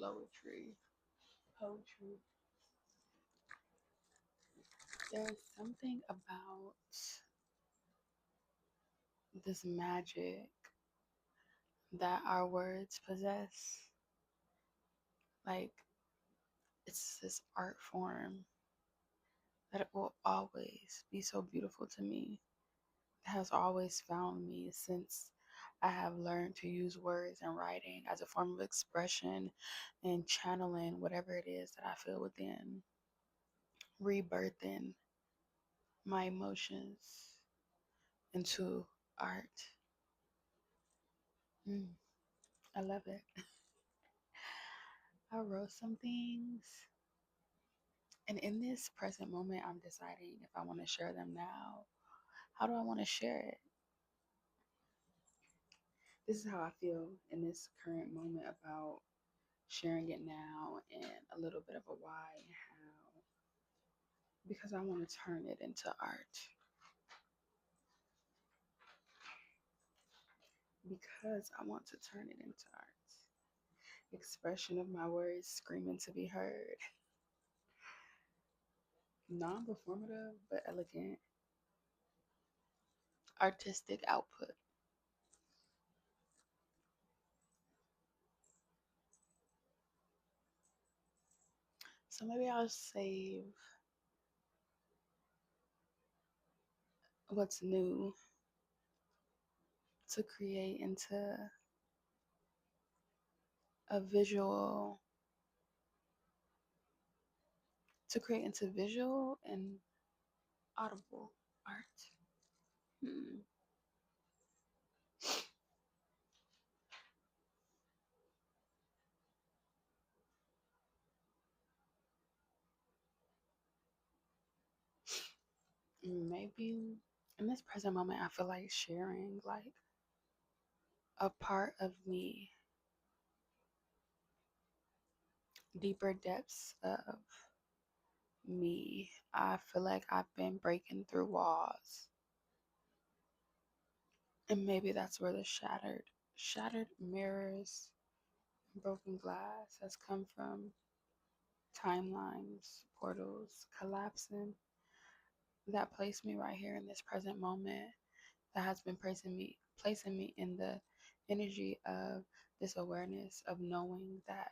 Poetry. There's something about this magic that our words possess. Like, it's this art form that it will always be so beautiful to me. It has always found me since I have learned to use words and writing as a form of expression and channeling whatever it is that I feel within, rebirthing my emotions into art. Mm, I love it. I wrote some things, and in this present moment, I'm deciding if I want to share them now. How do I want to share it? This is how I feel in this current moment about sharing it now and a little bit of a why and how. Because I want to turn it into art. Because I want to turn it into art. Expression of my words screaming to be heard. Non performative, but elegant. Artistic output. So maybe I'll save what's new to create into a visual, to create into visual and audible art. Hmm. Maybe in this present moment, I feel like sharing like a part of me, deeper depths of me. I feel like I've been breaking through walls. And maybe that's where the shattered mirrors, broken glass has come from. Timelines, portals collapsing that placed me right here in this present moment, that has been placing me in the energy of this awareness of knowing that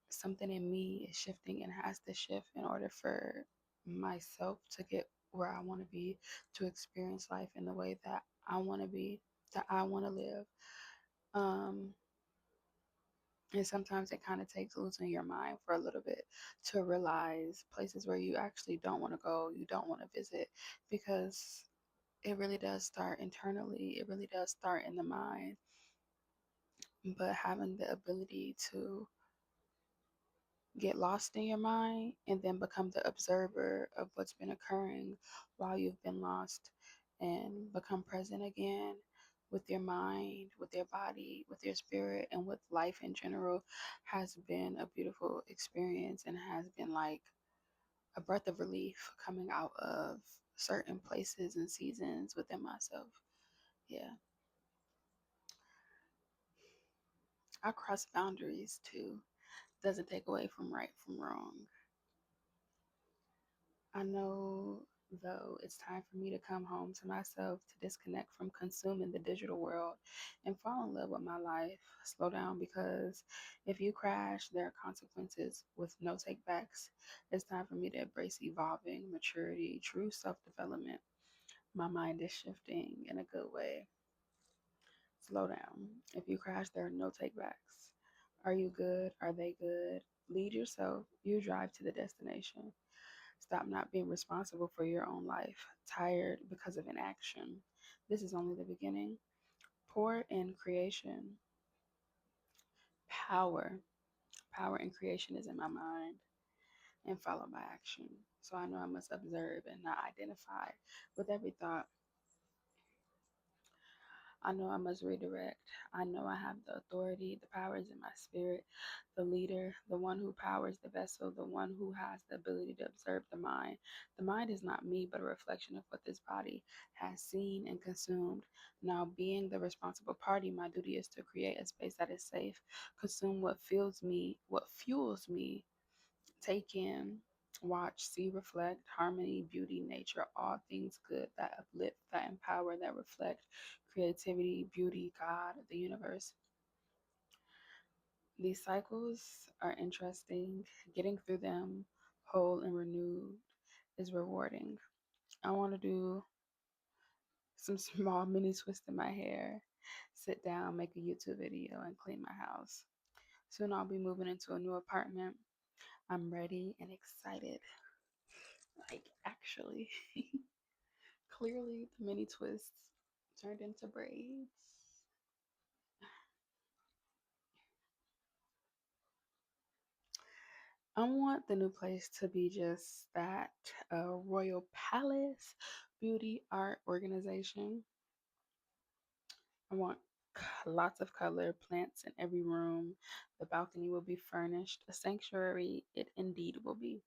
something in me is shifting and has to shift in order for myself to get where I want to be, to experience life in the way that I want to be, that I want to live. Um, and sometimes it kind of takes losing your mind for a little bit to realize places where you actually don't want to go, you don't want to visit, because it really does start internally. It really does start in the mind. But having the ability to get lost in your mind and then become the observer of what's been occurring while you've been lost, and become present again with your mind, with your body, with your spirit, and with life in general, has been a beautiful experience and has been like a breath of relief coming out of certain places and seasons within myself. Yeah. I cross boundaries too. Doesn't take away from right from wrong. I know, though, it's time for me to come home to myself, to disconnect from consuming the digital world and fall in love with my life. Slow down, because if you crash, there are consequences with no takebacks. It's time for me to embrace evolving, maturity, true self development. My mind is shifting in a good way. Slow down. If you crash, there are no takebacks. Are you good? Are they good? Lead yourself. You drive to the destination. Stop not being responsible for your own life. Tired because of inaction. This is only the beginning. Pour in creation. Power. Power in creation is in my mind and followed by action. So I know I must observe and not identify with every thought. I know I must redirect. I know I have the authority, the powers in my spirit, the leader, the one who powers the vessel, the one who has the ability to observe the mind. The mind is not me, but a reflection of what this body has seen and consumed. Now, being the responsible party, my duty is to create a space that is safe, consume what fuels me, take in, watch, see, reflect, harmony, beauty, nature, all things good that uplift, that empower, that reflect creativity, beauty, God, the universe. These cycles are interesting. Getting through them whole and renewed is rewarding. I want to do some small mini twist in my hair, sit down, make a YouTube video, and clean my house. Soon I'll be moving into a new apartment. I'm ready and excited. Like, actually. Clearly, the mini twists turned into braids. I want the new place to be just that royal palace beauty art organization. I want lots of color, plants in every room. The balcony will be furnished. A sanctuary, it indeed will be.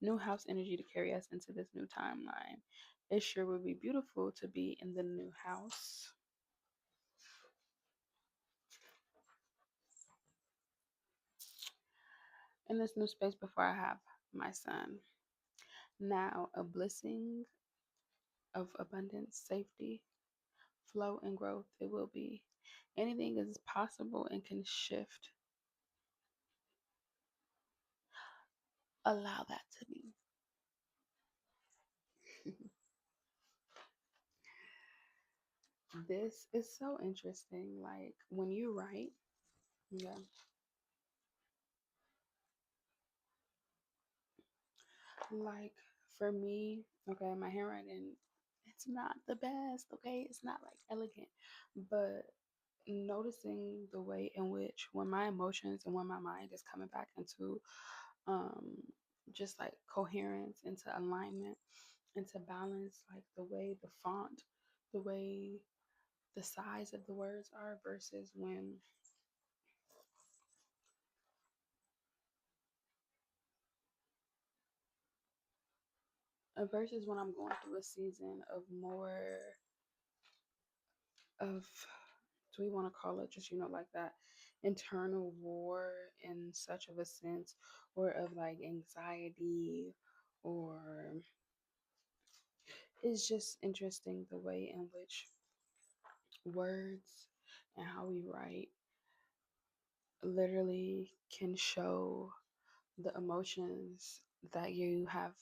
New house energy to carry us into this new timeline. It sure would be beautiful to be in the new house. In this new space before I have my son. Now, a blessing of abundance, safety, flow, and growth it will be. Anything is possible and can shift. Allow that to be. This is so interesting. Like when you write, yeah, like for me, okay, my handwriting, it's not the best, okay? It's not like elegant, but noticing the way in which when my emotions and when my mind is coming back into um just like coherence, into alignment, into balance, like the way the font, the way the size of the words are versus when versus when I'm going through a season of more of, do we want to call it just, like that internal war in such of a sense, or of like anxiety, or it's just interesting the way in which words and how we write literally can show the emotions that you have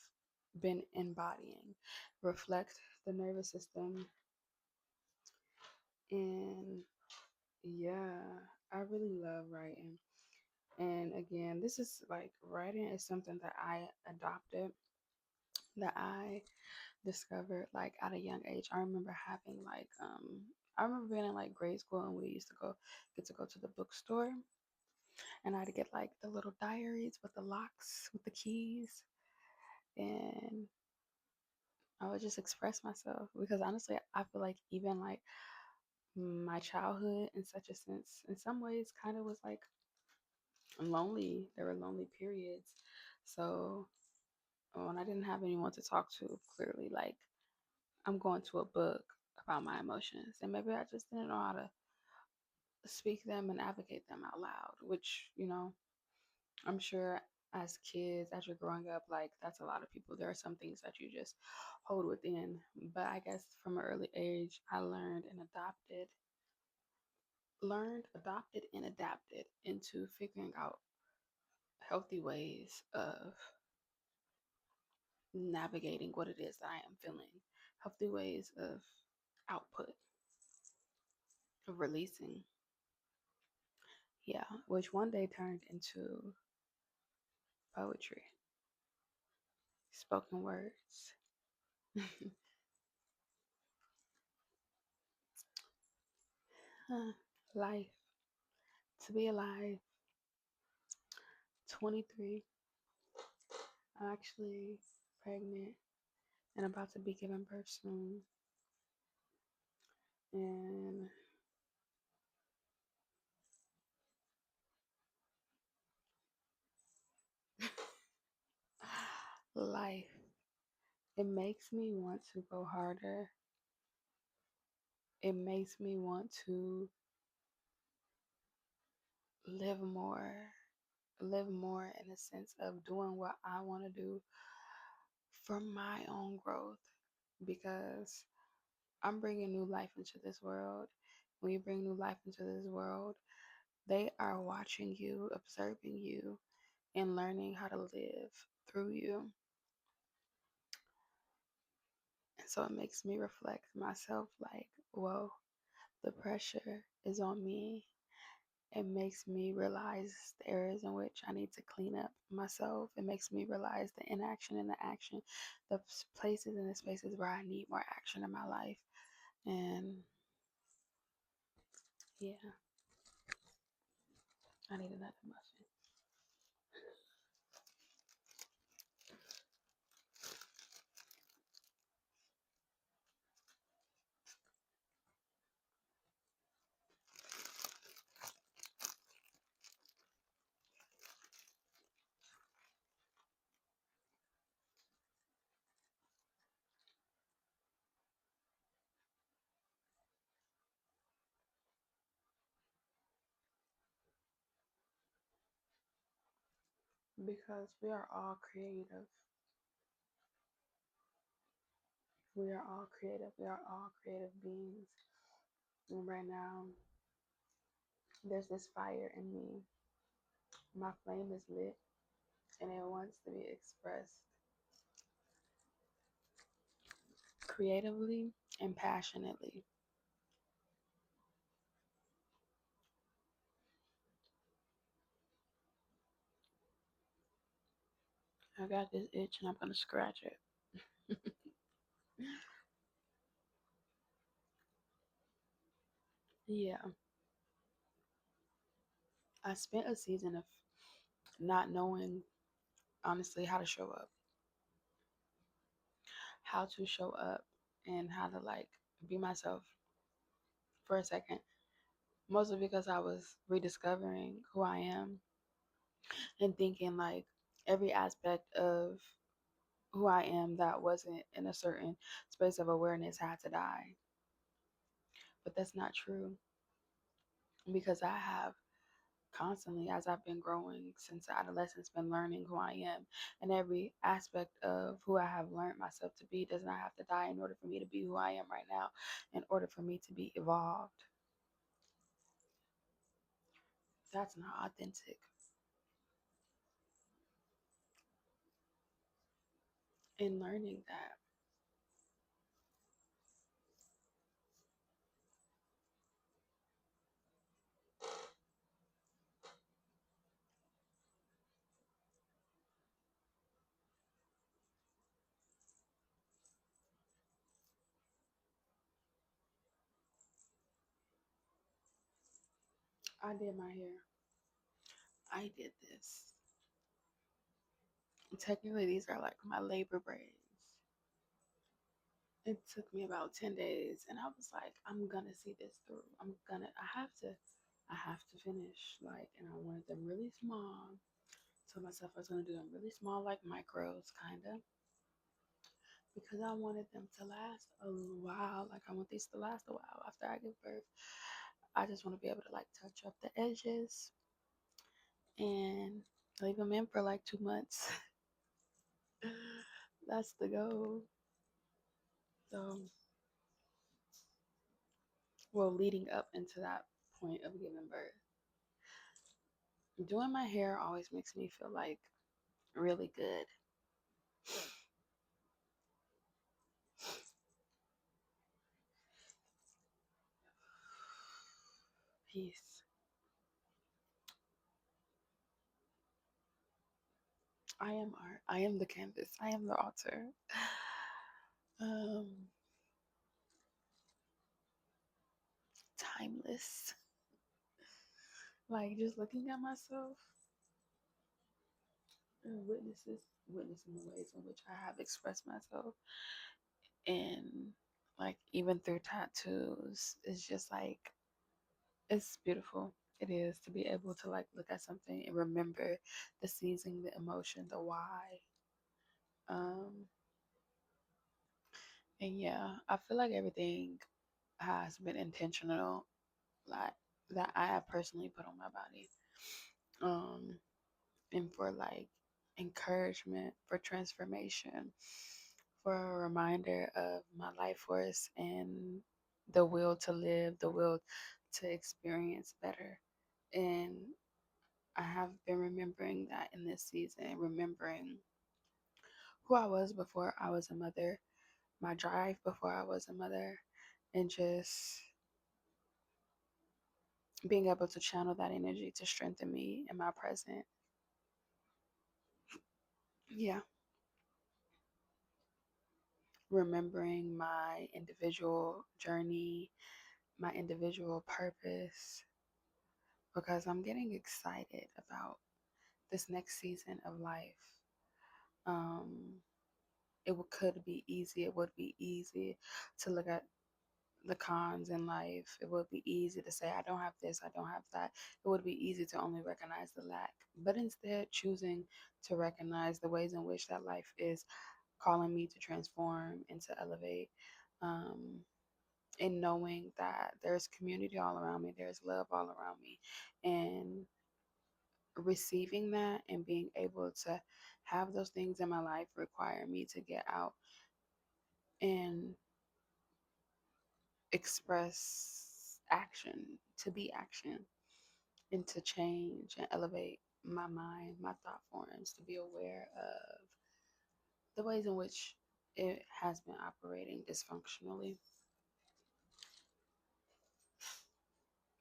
been embodying, reflect the nervous system. And yeah, I really love writing. And again, this is like writing is something that I adopted, that I discovered like at a young age. I remember having like I remember being in like grade school and we used to go to the bookstore, and I had to get like the little diaries with the locks with the keys, and I would just express myself because honestly I feel like even like my childhood in such a sense in some ways kind of was like lonely. There were lonely periods. So when I didn't have anyone to talk to, clearly like I'm going to a book about my emotions, and maybe I just didn't know how to speak them and advocate them out loud, which, I'm sure as kids, as you're growing up, like that's a lot of people. There are some things that you just hold within. But I guess from an early age, I adopted and adapted into figuring out healthy ways of navigating what it is that I am feeling, healthy ways of output, of releasing. Yeah, which one day turned into poetry, spoken words. Life, to be alive, 23. I'm actually pregnant and about to be giving birth soon. And life, it makes me want to go harder. It makes me want to live more, live more in the sense of doing what I want to do for my own growth, because I'm bringing new life into this world. When you bring new life into this world, they are watching you, observing you, and learning how to live through you. And so it makes me reflect myself like, whoa, the pressure is on me. It makes me realize the areas in which I need to clean up myself. It makes me realize the inaction and the action, the places and the spaces where I need more action in my life. And yeah, I need another muffin. Because we are all creative. We are all creative. We are all creative beings. And right now, there's this fire in me. My flame is lit and it wants to be expressed creatively and passionately. I got this itch and I'm going to scratch it. Yeah, I spent a season of not knowing, honestly, how to show up, and how to like be myself for a second. Mostly because I was rediscovering who I am and thinking like every aspect of who I am that wasn't in a certain space of awareness had to die. But that's not true, because I have constantly, as I've been growing since adolescence, been learning who I am. And every aspect of who I have learned myself to be does not have to die in order for me to be who I am right now, in order for me to be evolved. That's not authentic. In learning that, I did my hair. I did this. Technically, these are like my labor braids. It took me about 10 days, and I was like, I'm gonna see this through. I have to finish. Like, and I wanted them really small. Told myself I was gonna do them really small, like micros, kind of, because I wanted them to last a while. Like, I want these to last a while after I give birth. I just want to be able to like touch up the edges and leave them in for like 2 months. That's the goal. So, well, leading up into that point of giving birth, doing my hair always makes me feel like really good. Peace. I am art. I am the canvas. I am the altar. Um, Timeless. Like just looking at myself and witnessing the ways in which I have expressed myself, and like even through tattoos. It's just like it's beautiful. It is to be able to like look at something and remember the season, the emotion, the why. Um, and yeah, I feel like everything has been intentional, like that I have personally put on my body. Um, and for like encouragement, for transformation, for a reminder of my life force and the will to live, the will to experience better. And I have been remembering that in this season, remembering who I was before I was a mother, my drive before I was a mother, and just being able to channel that energy to strengthen me in my present. Yeah, remembering my individual journey, my individual purpose, because I'm getting excited about this next season of life. Um, could be easy. It would be easy to look at the cons in life. It would be easy to say, I don't have this, I don't have that. It would be easy to only recognize the lack. But instead, choosing to recognize the ways in which that life is calling me to transform and to elevate. Um, and knowing that there's community all around me, there's love all around me, and receiving that and being able to have those things in my life require me to get out and express action, to be action, and to change and elevate my mind, my thought forms, to be aware of the ways in which it has been operating dysfunctionally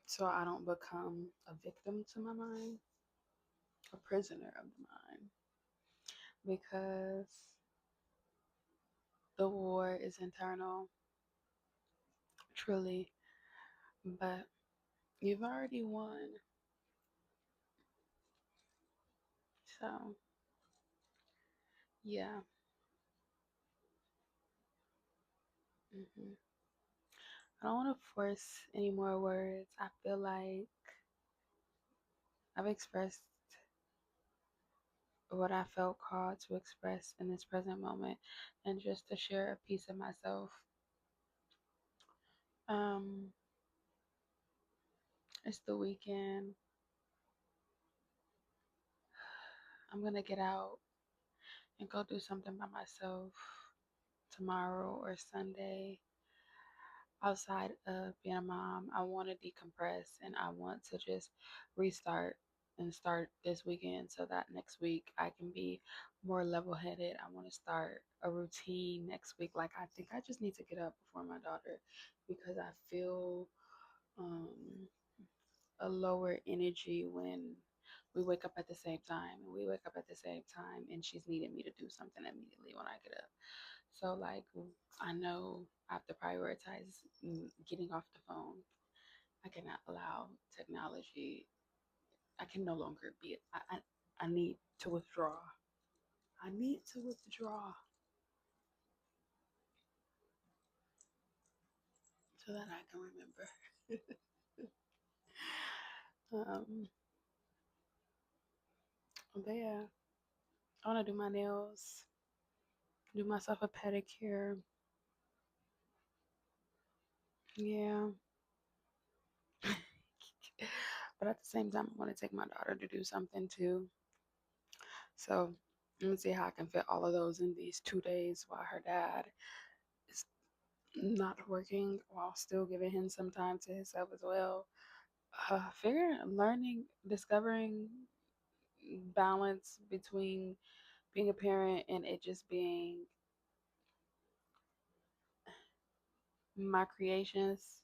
so I don't become a victim to my mind, a prisoner of the mind, because the war is internal, truly, but you've already won. So, yeah. hmm I don't want to force any more words. I feel like I've expressed what I felt called to express in this present moment and just to share a piece of myself. Um, it's the weekend. I'm gonna get out and go do something by myself tomorrow or Sunday. Outside of being a mom, I want to decompress and I want to just restart and start this weekend so that next week I can be more level headed. I want to start a routine next week. Like, I think I just need to get up before my daughter because I feel um, a lower energy when we wake up at the same time and we wake up at the same time and she's needing me to do something immediately when I get up. So, like, I know I have to prioritize getting off the phone. I cannot allow technology. I can no longer be. I need to withdraw. I need to withdraw so that I can remember. um, but yeah, I want to do my nails, do myself a pedicure. Yeah, but at the same time, I want to take my daughter to do something too. So let me see how I can fit all of those in these 2 days while her dad is not working while still giving him some time to himself as well. Learning, discovering balance between being a parent and it just being my creations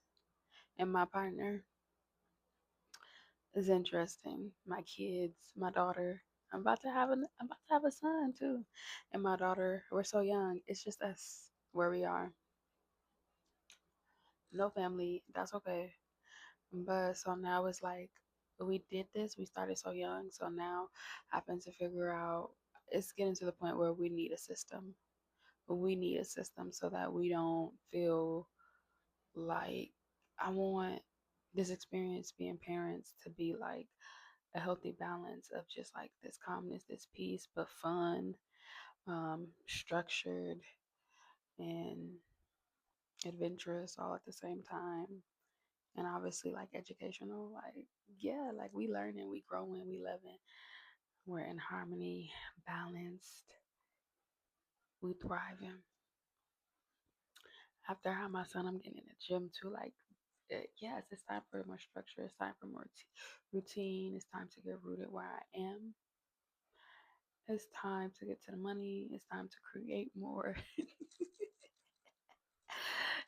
and my partner is interesting. My kids, my daughter. I'm about to have a son too. And my daughter, we're so young. It's just us where we are. No family, that's okay. But so now it's like we did this, we started so young. So now having to figure out it's getting to the point where we need a system. we need a system so that we don't feel like, I want this experience being parents to be like a healthy balance of just like this calmness, this peace, but fun, structured, and adventurous all at the same time. And obviously, like educational, like, yeah, like we learning, we growing, we loving, we're in harmony, balanced, we thriving. After I have my son, I'm getting in the gym too. Like, yes, it's time for more structure. It's time for more routine. It's time to get rooted where I am. It's time to get to the money. It's time to create more.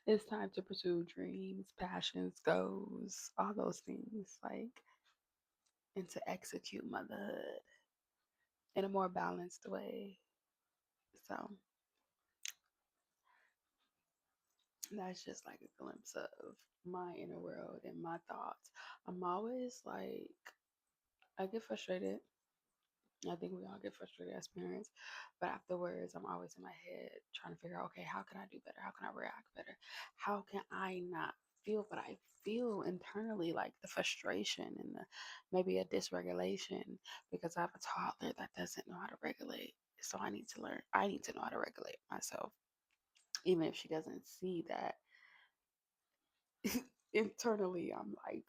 It's time to pursue dreams, passions, goals, all those things. Like, and to execute motherhood in a more balanced way. So that's just like a glimpse of my inner world and my thoughts. I'm always like, I get frustrated. I think we all get frustrated as parents, but afterwards, I'm always in my head trying to figure out, okay, how can I do better? How can I react better? How can I not feel what I feel internally, like the frustration and the maybe a dysregulation, because I have a toddler that doesn't know how to regulate. So I need to learn. I need to know how to regulate myself, even if she doesn't see that. Internally, I'm like,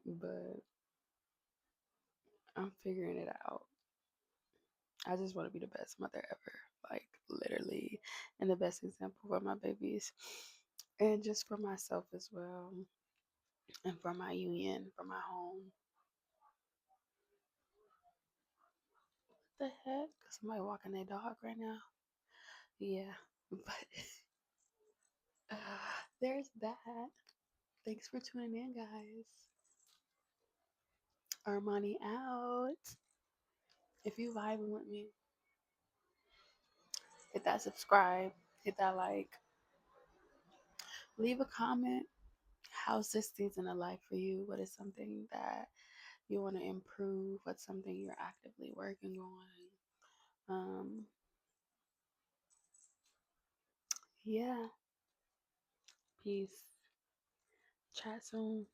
but I'm figuring it out. I just want to be the best mother ever, like literally, and the best example for my babies, and just for myself as well, and for my union, for my home. What the heck? Somebody walking their dog right now? Yeah, but there's that. Thanks for tuning in, guys. Armani out. If you vibing with me, hit that subscribe, hit that like, leave a comment. How's this season of life for you? What is something that you want to improve? What's something you're actively working on? Yeah. Peace. Chat soon.